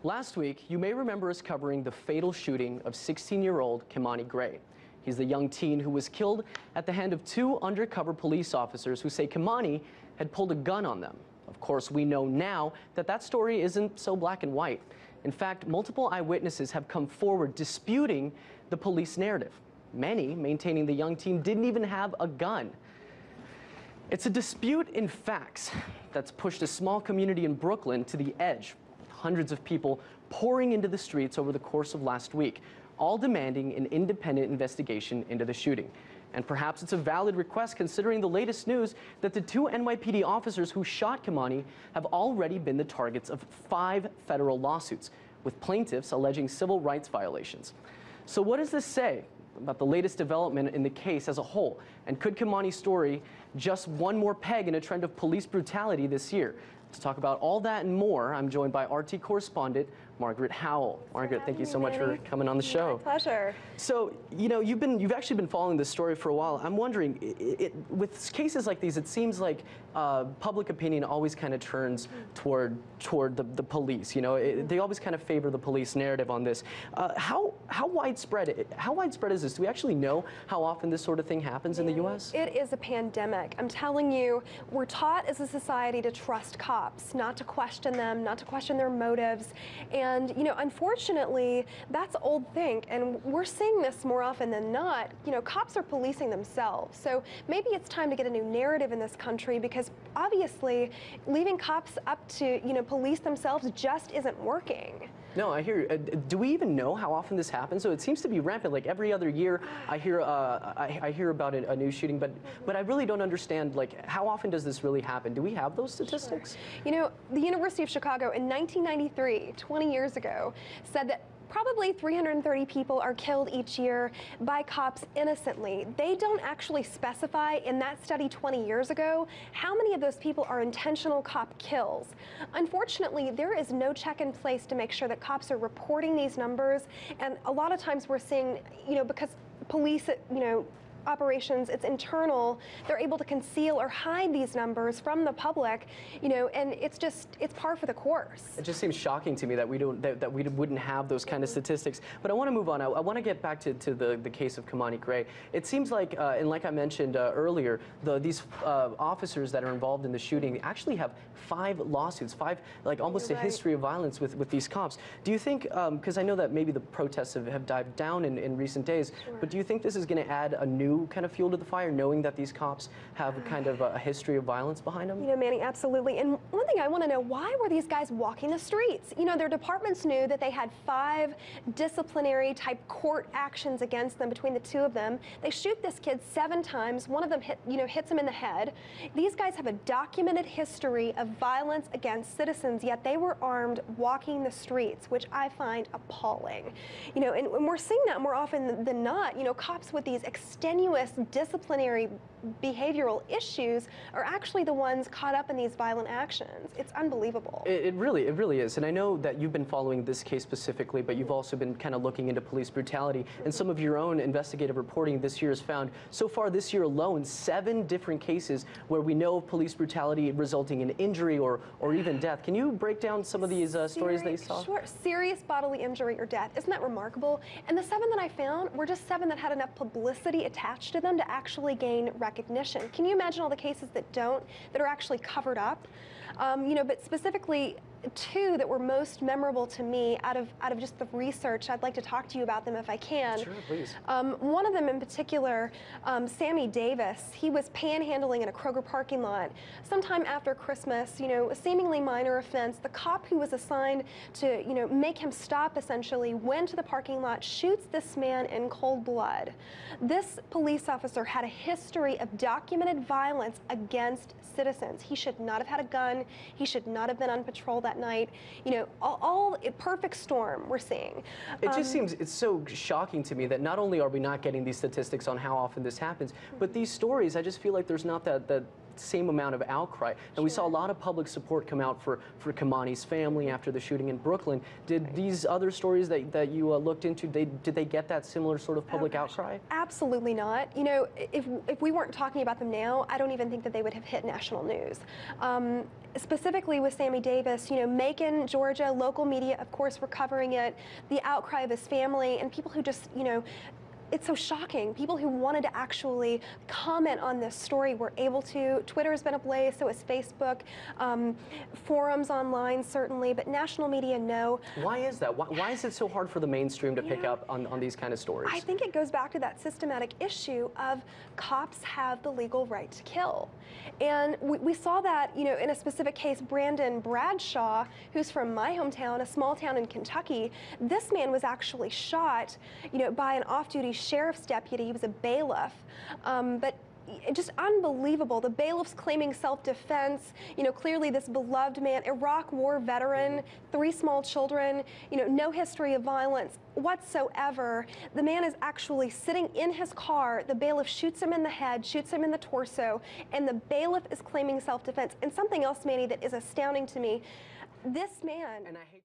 Last week, you may remember us covering the fatal shooting of 16-year-old Kimani Gray. He's the young teen who was killed at the hand of two undercover police officers who say Kimani had pulled a gun on them. Of course, we know now that that story isn't so black and white. In fact, multiple eyewitnesses have come forward disputing the police narrative, many maintaining the young teen didn't even have a gun. It's a dispute in facts that's pushed a small community in Brooklyn to the edge. Hundreds of people pouring into the streets over the course of last week, all demanding an independent investigation into the shooting. And perhaps it's a valid request considering the latest news that the two NYPD officers who shot Kimani have already been the targets of 5 federal lawsuits, with plaintiffs alleging civil rights violations. So what does this say about the latest development in the case as a whole? And could Kimani's story just one more peg in a trend of police brutality this year? To talk about all that and more, I'm joined by RT correspondent Margaret Howell. Margaret, thank you so much for coming on the show. My pleasure. So, you know, you've actually been following this story for a while. I'm wondering, with cases like these, it seems like public opinion always kind of turns toward the police. You know, they always kind of favor the police narrative on this. How widespread is this? Do we actually know how often this sort of thing happens in the U.S.? It is a pandemic. I'm telling you, we're taught as a society to trust cops, not to question them, not to question their motives. And, you know, unfortunately, that's old think, and we're seeing this more often than not. You know, cops are policing themselves. So maybe it's time to get a new narrative in this country, because obviously leaving cops up to, you know, police themselves just isn't working. No, I hear you. Do we even know how often this happens? So it seems to be rampant. Like every other year, I hear about a new shooting, but I really don't understand. Like, how often does this really happen? Do we have those statistics? Sure. You know, the University of Chicago in 1993, 20 years ago, said that probably 330 people are killed each year by cops innocently. They don't actually specify in that study 20 years ago how many of those people are intentional cop kills. Unfortunately, there is no check in place to make sure that cops are reporting these numbers, and a lot of times we're seeing, you know, because police, you know, operations, it's internal, they're able to conceal or hide these numbers from the public, you know, and it's par for the course. It just seems shocking to me that we wouldn't have those kind of statistics. But I want to move on. I want to get back to the case of Kimani Gray. It seems like, and like I mentioned earlier, these officers that are involved in the shooting actually have 5 lawsuits, like almost a history of violence with these cops. Do you think, because I know that maybe the protests have died down in recent days, but do you think this is going to add a new kind of fuel to the fire, knowing that these cops have kind of a history of violence behind them? You know, Manny, absolutely. And one thing I want to know, why were these guys walking the streets? You know, their departments knew that they had 5 disciplinary type court actions against them between the two of them. They shoot this kid 7 times. One of them hits him in the head. These guys have a documented history of violence against citizens, yet they were armed walking the streets, which I find appalling. You know, and we're seeing that more often than not. You know, cops with these extenuating disciplinary behavioral issues are actually the ones caught up in these violent actions. It's unbelievable. It really is. And I know that you've been following this case specifically, but you've also been kind of looking into police brutality. And some of your own investigative reporting this year has found, so far this year alone, 7 different cases where we know of police brutality resulting in injury or even death. Can you break down some of these stories that you saw? Sure. Serious bodily injury or death. Isn't that remarkable? And the 7 that I found were just 7 that had enough publicity attached to them to actually gain recognition. Can you imagine all the cases that don't, that are actually covered up? You know, but specifically 2 that were most memorable to me out of just the research. I'd like to talk to you about them if I can. Sure, please. One of them in particular, Sammy Davis, he was panhandling in a Kroger parking lot sometime after Christmas, you know, a seemingly minor offense. The cop who was assigned to, you know, make him stop essentially went to the parking lot, shoots this man in cold blood. This police officer had a history of documented violence against citizens. He should not have had a gun. He should not have been on patrol that night. You know, all a perfect storm we're seeing. It just seems, it's so shocking to me that not only are we not getting these statistics on how often this happens, but these stories, I just feel like there's not that same amount of outcry. And we saw a lot of public support come out for Kimani's family after the shooting in Brooklyn. Did these other stories that you looked into, did they get that similar sort of public outcry? Absolutely not. You know, if we weren't talking about them now, I don't even think that they would have hit national news. Specifically with Sammy Davis, you know, Macon, Georgia, local media, of course, were covering it, the outcry of his family, and people who just, you know, it's so shocking. People who wanted to actually comment on this story were able to. Twitter has been ablaze, so has Facebook, forums online certainly, but national media, no. Why is that? Why is it so hard for the mainstream to pick up on these kind of stories? I think it goes back to that systematic issue of cops have the legal right to kill. And we saw that, you know, in a specific case, Brandon Bradshaw, who's from my hometown, a small town in Kentucky. This man was actually shot, you know, by an off-duty sheriff's deputy. He was a bailiff, but just unbelievable. The bailiff's claiming self-defense. You know, clearly this beloved man, Iraq War veteran, 3 small children, you know, no history of violence whatsoever. The man is actually sitting in his car. The bailiff shoots him in the head, shoots him in the torso, and the bailiff is claiming self-defense. And something else, Manny, that is astounding to me, this man... And I hate